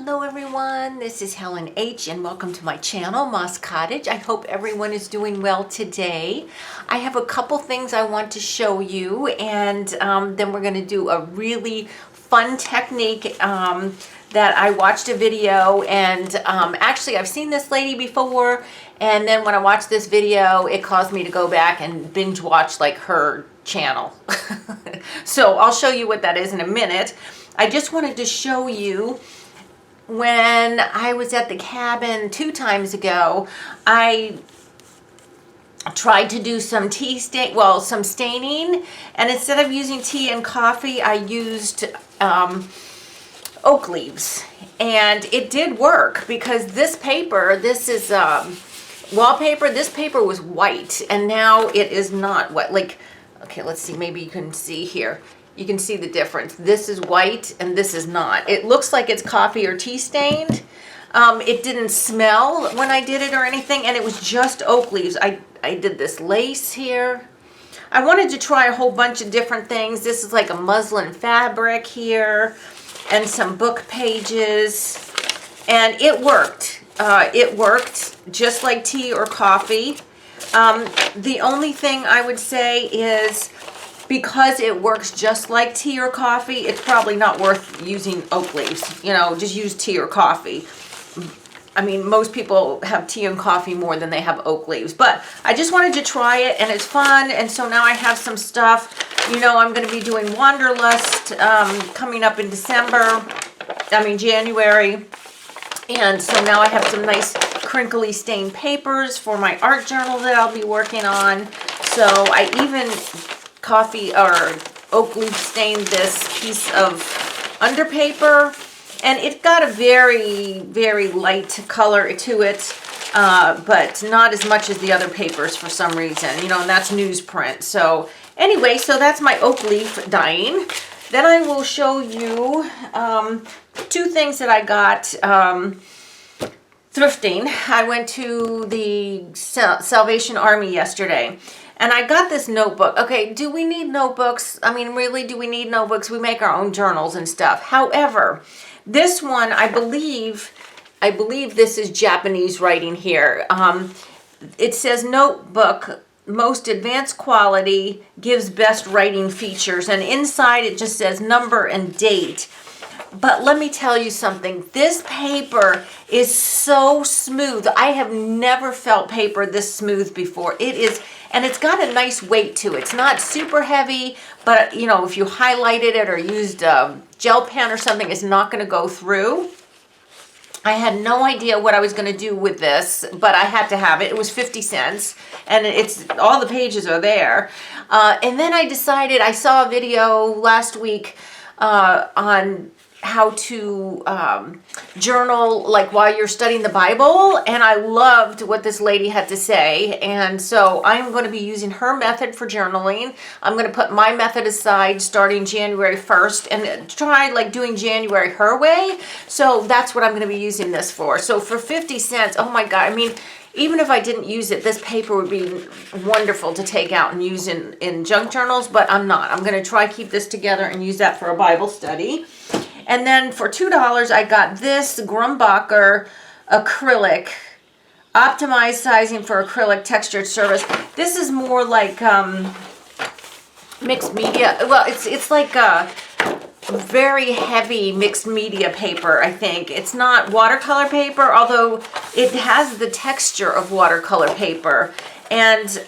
Hello everyone, this is Helen H. and welcome to my channel, Moss Cottage. I hope everyone is doing well today. I have a couple things I want to show you, and then we're going to do a really fun technique that I watched a video, and actually I've seen this lady before, and then when I watched this video it caused me to go back and binge watch like her channel. So I'll show you what that is in a minute. I just wanted to show you, when I was at the cabin 2 times ago, I tried to do some some staining, and instead of using tea and coffee, I used oak leaves, and it did work because this paper, this is wallpaper. This paper was white, and now it is not what, like, okay, let's see, maybe you can see here. You can see the difference. This is white and this is not. It looks like it's coffee or tea stained. It didn't smell when I did it or anything, and it was just oak leaves. I did this lace here. I wanted to try a whole bunch of different things. This is like a muslin fabric here and some book pages, and it worked. It worked just like tea or coffee. The only thing I would say is, because it works just like tea or coffee, it's probably not worth using oak leaves. You know, just use tea or coffee. I mean, most people have tea and coffee more than they have oak leaves. But I just wanted to try it, and it's fun. And so now I have some stuff. You know, I'm going to be doing Wanderlust coming up in January. And so now I have some nice crinkly stained papers for my art journal that I'll be working on. So I even coffee or oak leaf stained this piece of underpaper, and it got a very, very light color to it, but not as much as the other papers for some reason, you know, and that's newsprint. So anyway, so that's my oak leaf dyeing. Then I will show you 2 things that I got thrifting. I went to the Salvation Army yesterday, and I got this notebook. Okay, do we need notebooks? I mean, really, do we need notebooks? We make our own journals and stuff. However, this one, I believe this is Japanese writing here. It says notebook, most advanced quality, gives best writing features. And inside it just says number and date. But let me tell you something. This paper is so smooth. I have never felt paper this smooth before. It is, and it's got a nice weight to it. It's not super heavy, but you know, if you highlighted it or used a gel pen or something, it's not going to go through. I had no idea what I was going to do with this, but I had to have it. It was 50 cents, and it's all the pages are there. And then I decided, I saw a video last week on how to journal like while you're studying the Bible, and I loved what this lady had to say, and so I'm going to be using her method for journaling. I'm going to put my method aside starting January 1st and try like doing January her way. So that's what I'm going to be using this for. So for 50 cents, oh my God, I mean, even if I didn't use it, this paper would be wonderful to take out and use in junk journals, but I'm not. I'm going to try keep this together and use that for a Bible study. And then for $2, I got this Grumbacher acrylic, optimized sizing for acrylic textured surface. This is more like mixed media. Well, it's like a very heavy mixed media paper, I think. It's not watercolor paper, although it has the texture of watercolor paper. And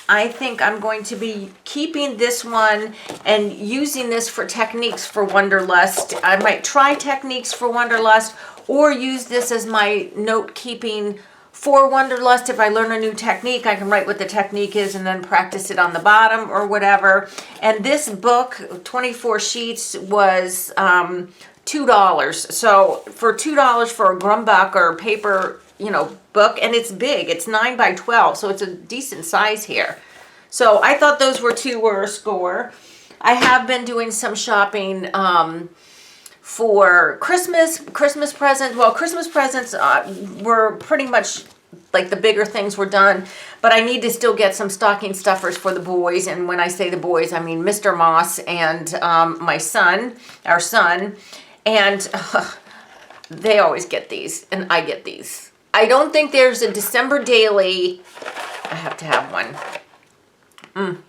I think I'm going to be keeping this one and using this for techniques for Wanderlust. I might try techniques for Wanderlust or use this as my note keeping for Wanderlust. If I learn a new technique, I can write what the technique is and then practice it on the bottom or whatever. And this book, 24 sheets, was $2. So for $2 for a Grumbacher paper, you know, book, and it's big. It's 9 by 12, so it's a decent size here. So I thought those two were a score. I have been doing some shopping for Christmas presents. Well, Christmas presents were pretty much like the bigger things were done, but I need to still get some stocking stuffers for the boys. And when I say the boys, I mean Mr. Moss and my son, our son. And They always get these, and I get these. I don't think there's a December daily. I have to have one.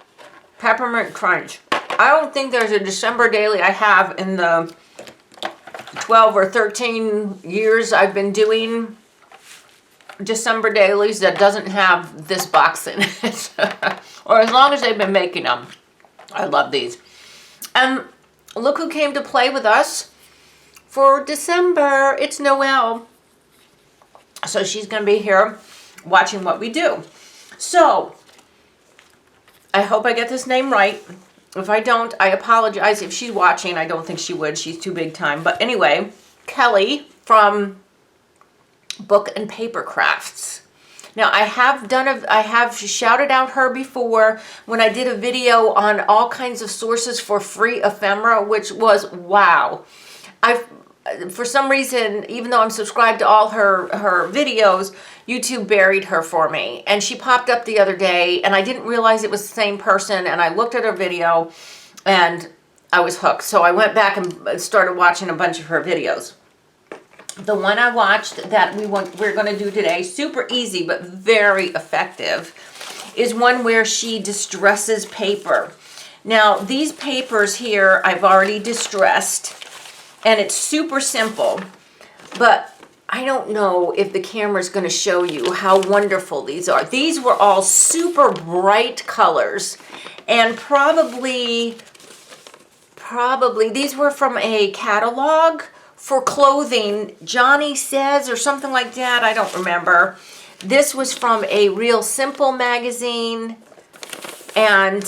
Peppermint crunch. I don't think there's a December daily I have in the 12 or 13 years I've been doing December dailies that doesn't have this box in it. Or as long as they've been making them. I love these. And look who came to play with us for December. It's Noelle. So she's going to be here watching what we do. So I hope I get this name right. If I don't, I apologize. If she's watching, I don't think she would. She's too big time. But anyway, Kelly from Book and Paper Crafts. Now I have shouted out her before when I did a video on all kinds of sources for free ephemera, which was wow. For some reason, even though I'm subscribed to all her videos, YouTube buried her for me. And she popped up the other day, and I didn't realize it was the same person, and I looked at her video, and I was hooked. So I went back and started watching a bunch of her videos. The one I watched that we're going to do today, super easy but very effective, is one where she distresses paper. Now, these papers here I've already distressed, and it's super simple, but I don't know if the camera's going to show you how wonderful these are. These were all super bright colors, and probably these were from a catalog for clothing, Johnny Says or something like that. I don't remember. This was from a Real Simple magazine, and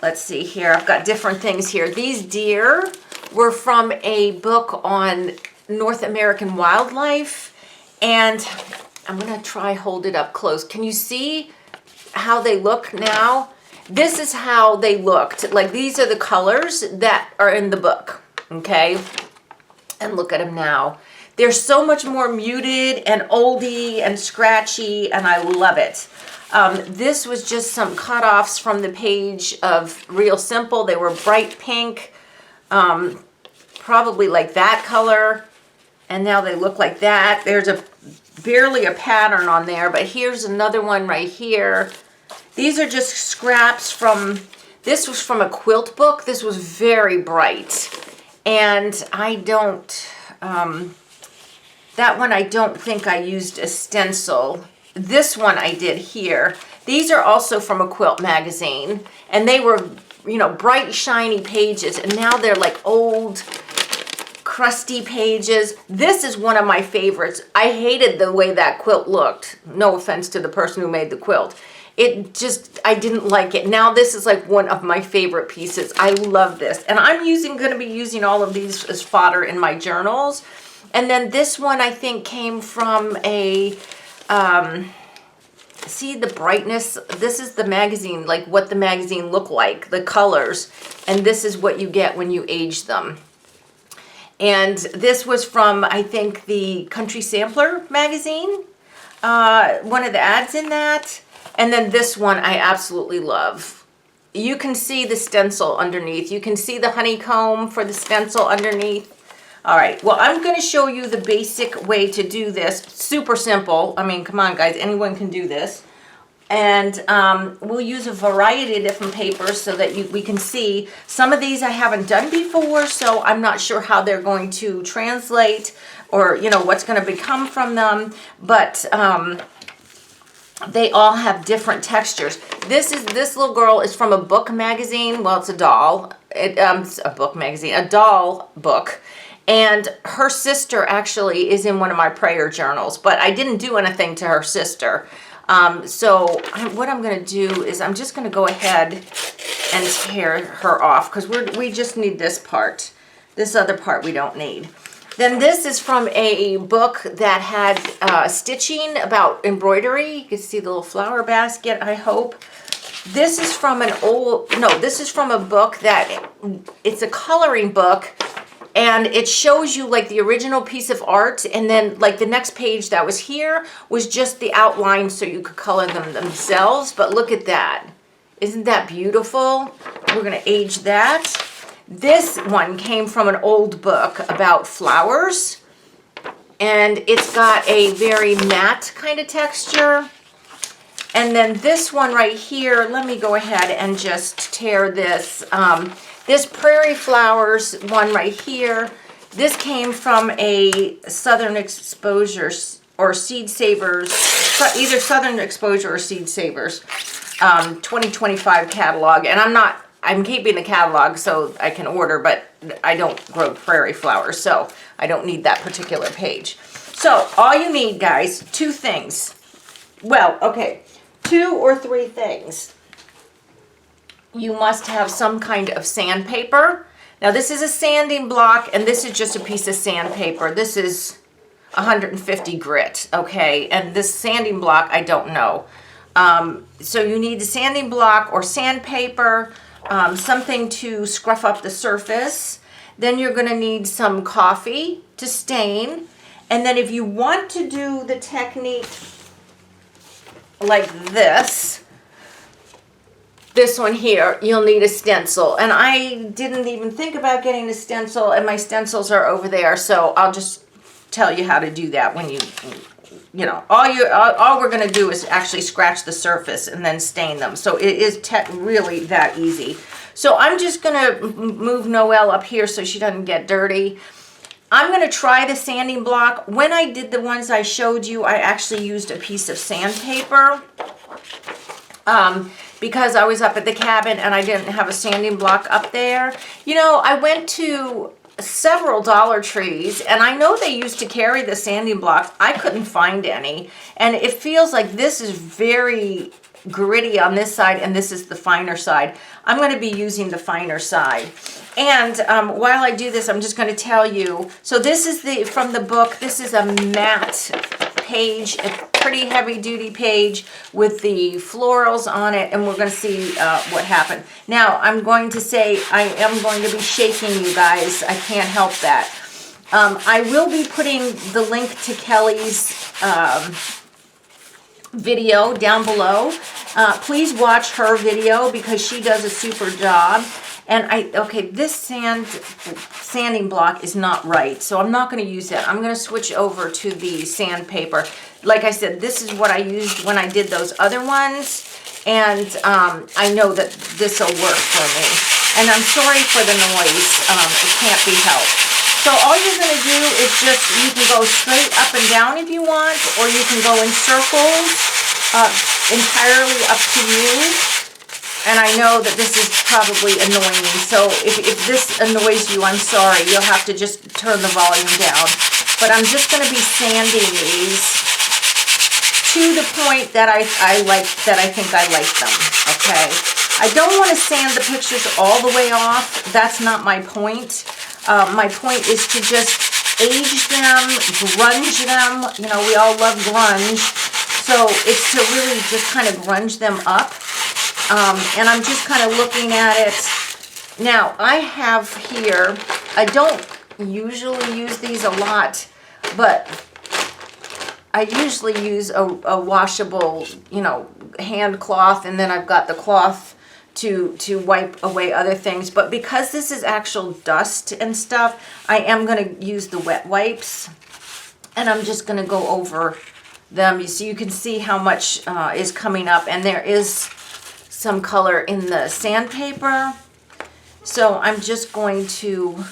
let's see here. I've got different things here. These deer were from a book on North American wildlife, and I'm gonna try hold it up close. Can you see how they look now? This is how they looked. Like, these are the colors that are in the book, okay? And look at them now. They're so much more muted and oldie and scratchy, and I love it. This was just some cutoffs from the page of Real Simple. They were bright pink, probably like that color, and now they look like that. There's barely a pattern on there, but here's another one right here. These are just scraps from, this was from a quilt book. This was very bright, and I don't, that one I don't think I used a stencil. This one I did here. These are also from a quilt magazine, and they were, you know, bright, shiny pages, and now they're like old, crusty pages. This is one of my favorites. I hated the way that quilt looked. No offense to the person who made the quilt. It just, I didn't like it. Now this is like one of my favorite pieces. I love this. And I'm going to be using all of these as fodder in my journals. And then this one I think came from a, see the brightness? This is the magazine, like what the magazine looked like, the colors. And this is what you get when you age them. And this was from, I think, the Country Sampler magazine. One of the ads in that. And then this one I absolutely love. You can see the stencil underneath. You can see the honeycomb for the stencil underneath. All right, well, I'm going to show you the basic way to do this. Super simple. I mean, come on, guys. Anyone can do this. And we'll use a variety of different papers so that we can see. Some of these I haven't done before, so I'm not sure how they're going to translate or, you know, what's going to become from them. But they all have different textures. This little girl is from a book magazine. Well, it's a doll. It's a book magazine, a doll book. And her sister actually is in one of my prayer journals, but I didn't do anything to her sister. What I'm going to do is I'm just going to go ahead and tear her off because we just need this part. This other part we don't need. Then this is from a book that had stitching about embroidery. You can see the little flower basket, I hope. This is from this is from a book that, it's a coloring book, and it shows you like the original piece of art, and then like the next page that was here was just the outline so you could color them themselves. But look at that. Isn't that beautiful? We're going to age that. This one came from an old book about flowers, and it's got a very matte kind of texture. And then this one right here, let me go ahead and just tear this. This Prairie Flowers one right here, this came from a Southern Exposure or Seed Savers, either Southern Exposure or Seed Savers 2025 catalog. And I'm keeping the catalog so I can order, but I don't grow prairie flowers, so I don't need that particular page. So all you need, guys, two things. Well, okay, 2 or 3 things. You must have some kind of sandpaper. Now this is a sanding block, and this is just a piece of sandpaper. This is 150 grit, okay? And this sanding block, I don't know. So you need a sanding block or sandpaper, something to scruff up the surface. Then you're going to need some coffee to stain. And then if you want to do the technique like this one here, you'll need a stencil. And I didn't even think about getting a stencil, and my stencils are over there. So I'll just tell you how to do that when you know, all we're going to do is actually scratch the surface and then stain them. So it is really that easy. So I'm just going to move Noelle up here so she doesn't get dirty. I'm going to try the sanding block. When I did the ones I showed you, I actually used a piece of sandpaper because I was up at the cabin and I didn't have a sanding block up there. You know, I went to several Dollar Trees, and I know they used to carry the sanding blocks. I couldn't find any, and it feels like this is very gritty on this side, and this is the finer side. I'm going to be using the finer side. And while I do this, I'm just going to tell you, so this is from the book. This is a matte page, a pretty heavy duty page with the florals on it, and we're going to see what happened. Now, I'm going to say I am going to be shaking you guys. I can't help that. I will be putting the link to Kelly's video down below. Please watch her video because she does a super job. And okay, this sanding block is not right, so I'm not going to use that. I'm going to switch over to the sandpaper. Like I said, this is what I used when I did those other ones, and I know that this will work for me. And I'm sorry for the noise. It can't be helped. So all you're going to do is just, you can go straight up and down if you want, or you can go in circles, entirely up to you. And I know that this is probably annoying, so if this annoys you, I'm sorry. You'll have to just turn the volume down. But I'm just going to be sanding these to the point that I think I like them, okay? I don't want to sand the pictures all the way off. That's not my point. My point is to just age them, grunge them. You know, we all love grunge. So it's to really just kind of grunge them up. And I'm just kind of looking at it. Now, I have here, I don't usually use these a lot, but I usually use a washable, you know, hand cloth, and then I've got the cloth to wipe away other things. But because this is actual dust and stuff, I am going to use the wet wipes, and I'm just going to go over them. So you can see how much is coming up, and there is some color in the sandpaper. So I'm just going to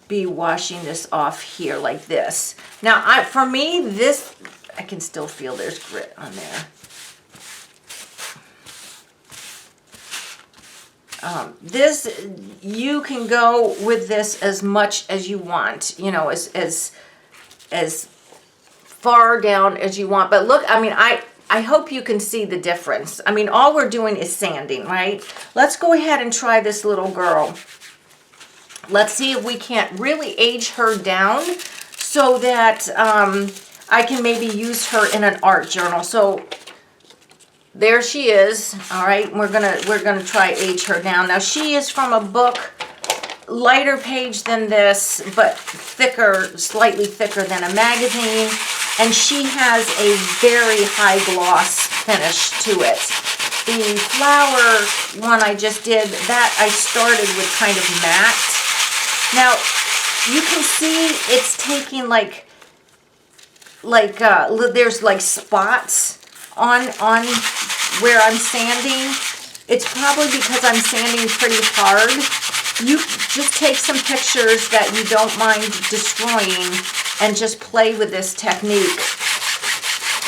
be washing this off here like this. Now, for me, this, I can still feel there's grit on there. This, you can go with this as much as you want, you know, as far down as you want. But look, I mean, I hope you can see the difference. I mean, all we're doing is sanding, right? Let's go ahead and try this little girl. Let's see if we can't really age her down so that I can maybe use her in an art journal. So there she is. All right, we're gonna try age her down. Now she is from a book, lighter page than this, but thicker, slightly thicker than a magazine. And she has a very high gloss finish to it. The flower one I just did, that I started with kind of matte. Now, you can see it's taking there's like spots on where I'm sanding. It's probably because I'm sanding pretty hard. You just take some pictures that you don't mind destroying and just play with this technique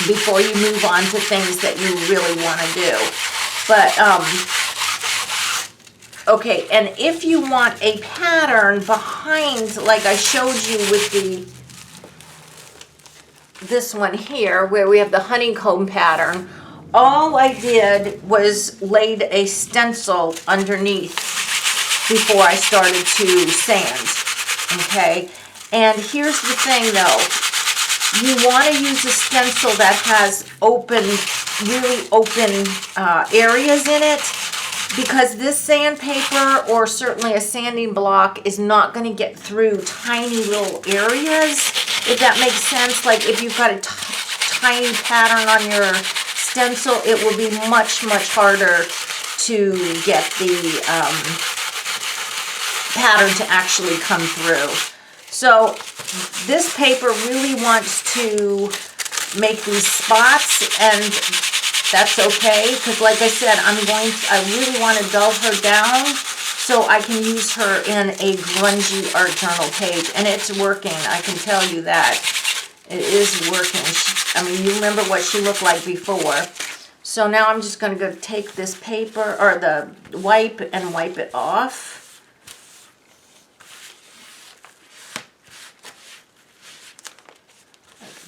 before you move on to things that you really want to do. But, okay, and if you want a pattern behind, like I showed you with this one here, where we have the honeycomb pattern, all I did was laid a stencil underneath before I started to sand, okay? And here's the thing though, you want to use a stencil that has really open areas in it, because this sandpaper, or certainly a sanding block, is not going to get through tiny little areas, if that makes sense. Like if you've got a tiny pattern on your stencil, it will be much, much harder to get the pattern to actually come through. So this paper really wants to make these spots, and that's okay, because like I said, I really want to dull her down so I can use her in a grungy art journal page, and it's working. I can tell you that. It is working. I mean, you remember what she looked like before. So now I'm just going to go take this paper, or the wipe, and wipe it off.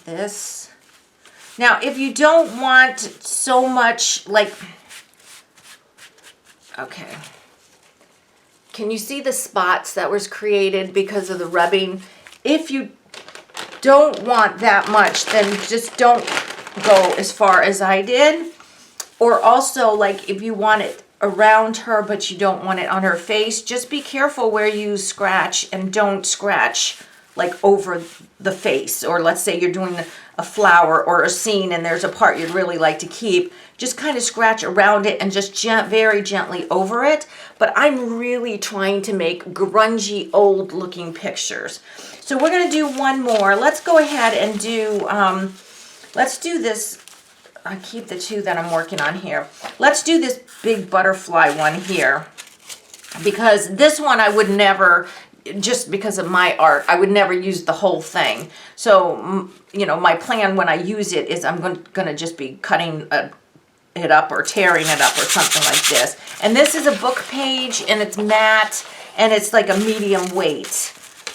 This. Now, if you don't want so much, like, okay, can you see the spots that was created because of the rubbing? If you don't want that much, then just don't go as far as I did. Or also, like, if you want it around her but you don't want it on her face, just be careful where you scratch, and don't scratch like over the face. Or let's say you're doing a flower or a scene and there's a part you'd really like to keep, just kind of scratch around it and just very gently over it. But I'm really trying to make grungy, old looking pictures. So we're going to do one more. Let's go ahead and do, let's do this. I keep the two that I'm working on here. Let's do this big butterfly one here, because this one I would never, just because of my art, I would never use the whole thing. So, you know, my plan when I use it is I'm going to just be cutting it up or tearing it up or something like this. And this is a book page, and it's matte, and it's like a medium weight.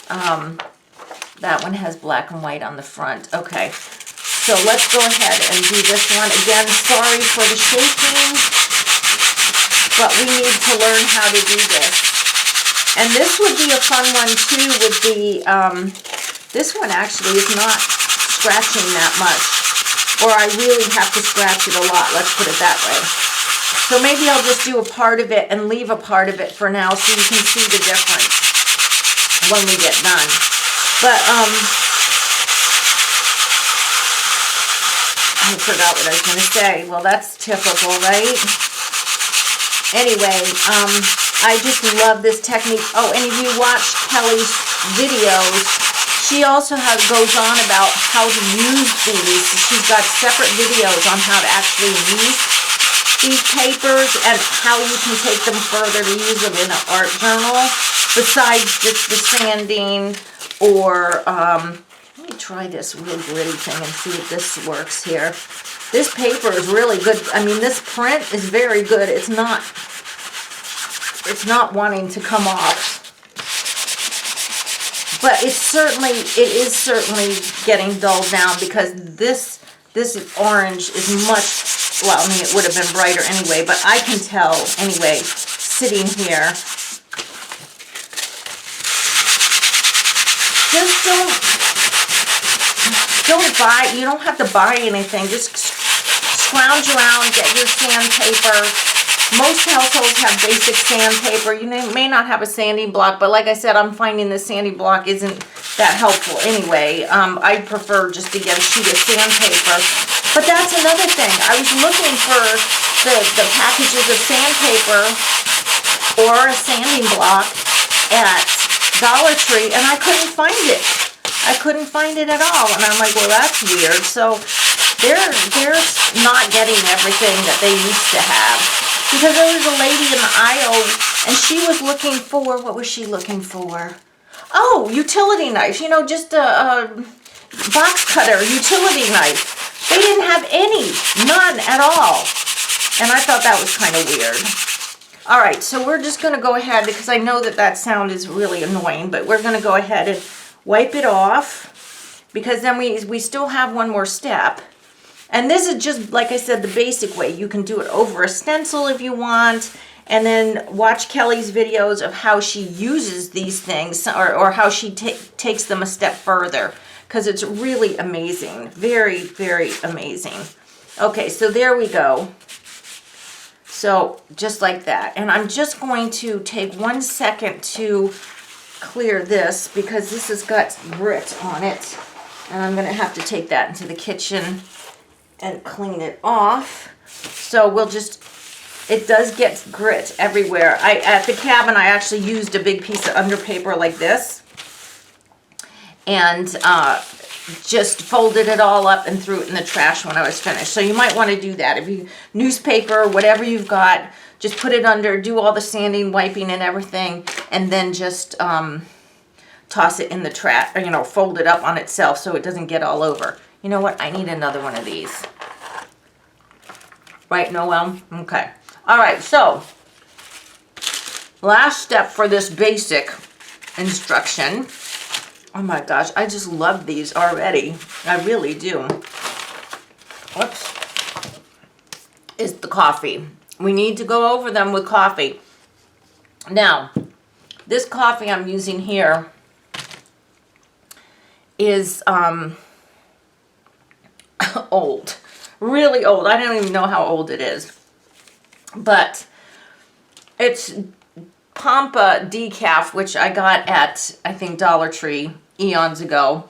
That one has black and white on the front. Okay, so let's go ahead and do this one. Again, sorry for the shaking, but we need to learn how to do this. And this would be a fun one too with the, this one actually is not scratching that much, or I really have to scratch it a lot, let's put it that way. So maybe I'll just do a part of it and leave a part of it for now so you can see the difference when we get done. But, I forgot what I was going to say. Well, that's typical, right? Anyway, I just love this technique. Oh, and if you watch Kelly's videos, she also goes on about how to use these. She's got separate videos on how to actually use these papers and how you can take them further to use them in an art journal, besides just the sanding or, let me try this real gritty thing and see if this works here. This paper is really good. I mean, this print is very good. It's not wanting to come off. But it is certainly getting dulled down, because this orange is much, well, I mean, it would have been brighter anyway, but I can tell anyway, sitting here. Just you don't have to buy anything. Just scrounge around, get your sandpaper. Most households have basic sandpaper. You may not have a sanding block, but like I said, I'm finding the sanding block isn't that helpful anyway. I prefer just to get a sheet of sandpaper. But that's another thing. I was looking for the packages of sandpaper or a sanding block at Dollar Tree, and I couldn't find it. I couldn't find it at all. And I'm like, well, that's weird. So they're not getting everything that they used to have. Because there was a lady in the aisle, and she was looking for, what was she looking for? Oh, utility knife. You know, just a box cutter, utility knife. They didn't have any. None at all. And I thought that was kind of weird. All right, so we're just going to go ahead, because I know that sound is really annoying, but we're going to go ahead and wipe it off, because then we still have one more step. And this is just, like I said, the basic way. You can do it over a stencil if you want, and then watch Kelly's videos of how she uses these things, or how she takes them a step further, because it's really amazing. Very, very amazing. Okay, so there we go. So just like that. And I'm just going to take 1 second to clear this, because this has got grit on it. And I'm going to have to take that into the kitchen and clean it off. So we'll just, it does get grit everywhere. At the cabin, I actually used a big piece of underpaper like this. And just folded it all up and threw it in the trash when I was finished. So you might want to do that. If you, newspaper, whatever you've got, just put it under, do all the sanding, wiping and everything, and then just toss it in the trash, or, you know, fold it up on itself so it doesn't get all over. You know what? I need another one of these. Right, Noel? Okay. All right, so last step for this basic instruction. Oh my gosh, I just love these already. I really do. Whoops. Is the coffee. We need to go over them with coffee. Now, this coffee I'm using here is old. Really old. I don't even know how old it is. But it's Pampa decaf, which I got at, I think, Dollar Tree eons ago.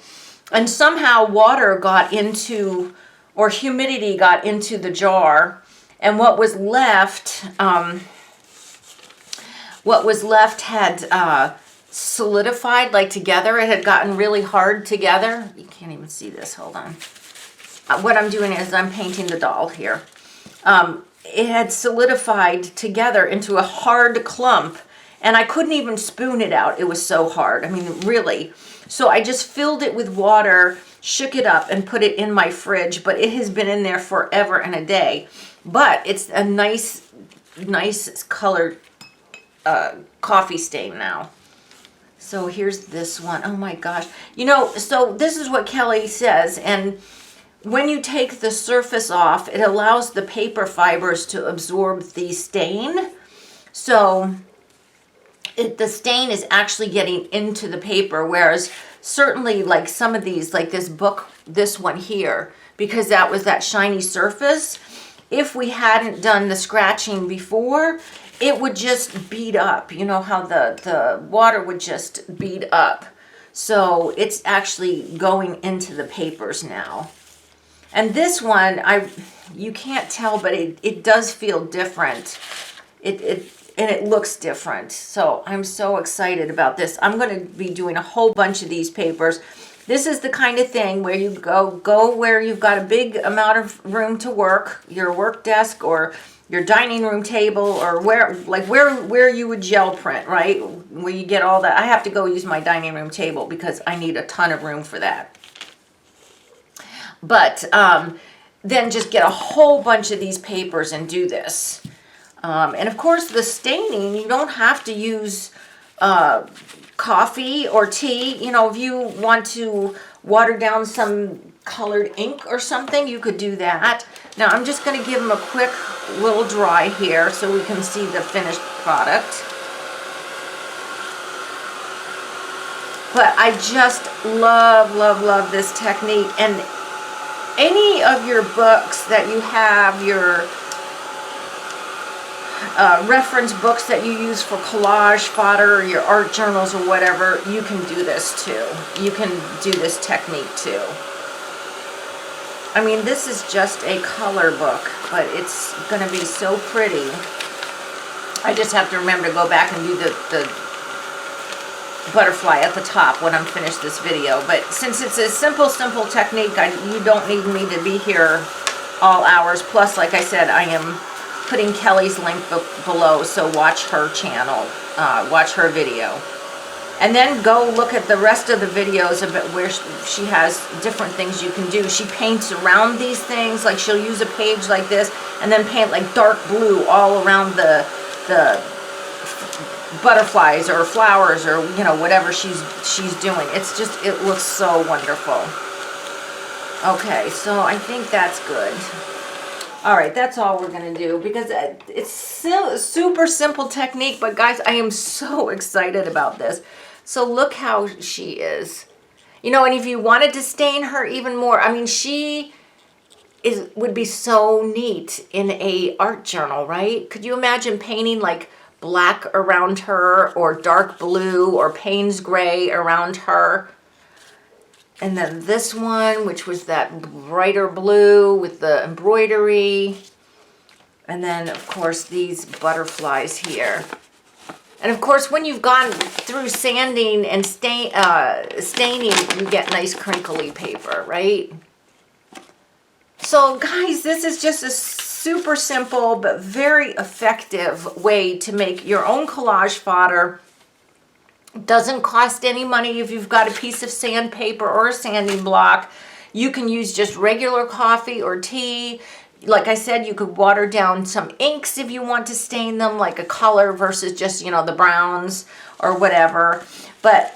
And somehow water got into, or humidity got into the jar. And what was left had solidified, like, together. It had gotten really hard together. You can't even see this. Hold on. What I'm doing is I'm painting the doll here. It had solidified together into a hard clump. And I couldn't even spoon it out. It was so hard. I mean, really. So I just filled it with water, shook it up, and put it in my fridge. But it has been in there forever and a day. But it's a nice colored coffee stain now. So here's this one. Oh my gosh. You know, so this is what Kelly says. And when you take the surface off, it allows the paper fibers to absorb the stain. So the stain is actually getting into the paper, whereas certainly like some of these, like this book, this one here, because that was that shiny surface, if we hadn't done the scratching before, it would just bead up. You know how the water would just bead up. So it's actually going into the papers now. And this one, you can't tell, but it does feel different. And it looks different. So I'm so excited about this. I'm going to be doing a whole bunch of these papers. This is the kind of thing where you go where you've got a big amount of room to work, your work desk or your dining room table, or where you would gel print, right? Where you get all that. I have to go use my dining room table because I need a ton of room for that. But then just get a whole bunch of these papers and do this. And of course, the staining, you don't have to use coffee or tea. You know, if you want to water down some colored ink or something, you could do that. Now, I'm just going to give them a quick little dry here so we can see the finished product. But I just love, love, love this technique. And any of your books that you have, your reference books that you use for collage, fodder, your art journals or whatever, you can do this too. You can do this technique too. I mean, this is just a color book, but it's going to be so pretty. I just have to remember to go back and do the butterfly at the top when I'm finished this video. But since it's a simple technique, you don't need me to be here all hours. Plus, like I said, I am putting Kelly's link below, so watch her channel, watch her video. And then go look at the rest of the videos of it where she has different things you can do. She paints around these things, like she'll use a page like this and then paint like dark blue all around the butterflies or flowers or, you know, whatever she's doing. It's just, it looks so wonderful. Okay, so I think that's good. All right, that's all we're gonna do because it's super simple technique, but guys, I am so excited about this. So look how she is. You know, and if you wanted to stain her even more, I mean, she would be so neat in a art journal, right? Could you imagine painting like black around her or dark blue or Payne's gray around her? And then this one, which was that brighter blue with the embroidery. And then, of course, these butterflies here. And, of course, when you've gone through sanding and staining, you get nice crinkly paper, right? So, guys, this is just a super simple but very effective way to make your own collage fodder. Doesn't cost any money if you've got a piece of sandpaper or a sanding block. You can use just regular coffee or tea. Like I said, you could water down some inks if you want to stain them, like a color versus just, you know, the browns or whatever. But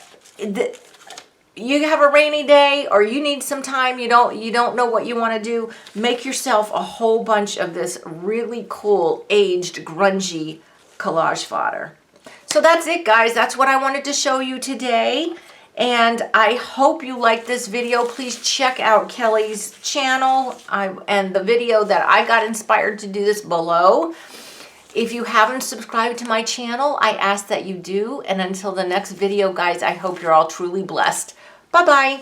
you have a rainy day or you need some time, you don't know what you want to do, make yourself a whole bunch of this really cool aged grungy collage fodder. So that's it, guys. That's what I wanted to show you today. And I hope you liked this video. Please check out Kelly's channel and the video that I got inspired to do this below. If you haven't subscribed to my channel, I ask that you do. And until the next video, guys, I hope you're all truly blessed. Bye-bye.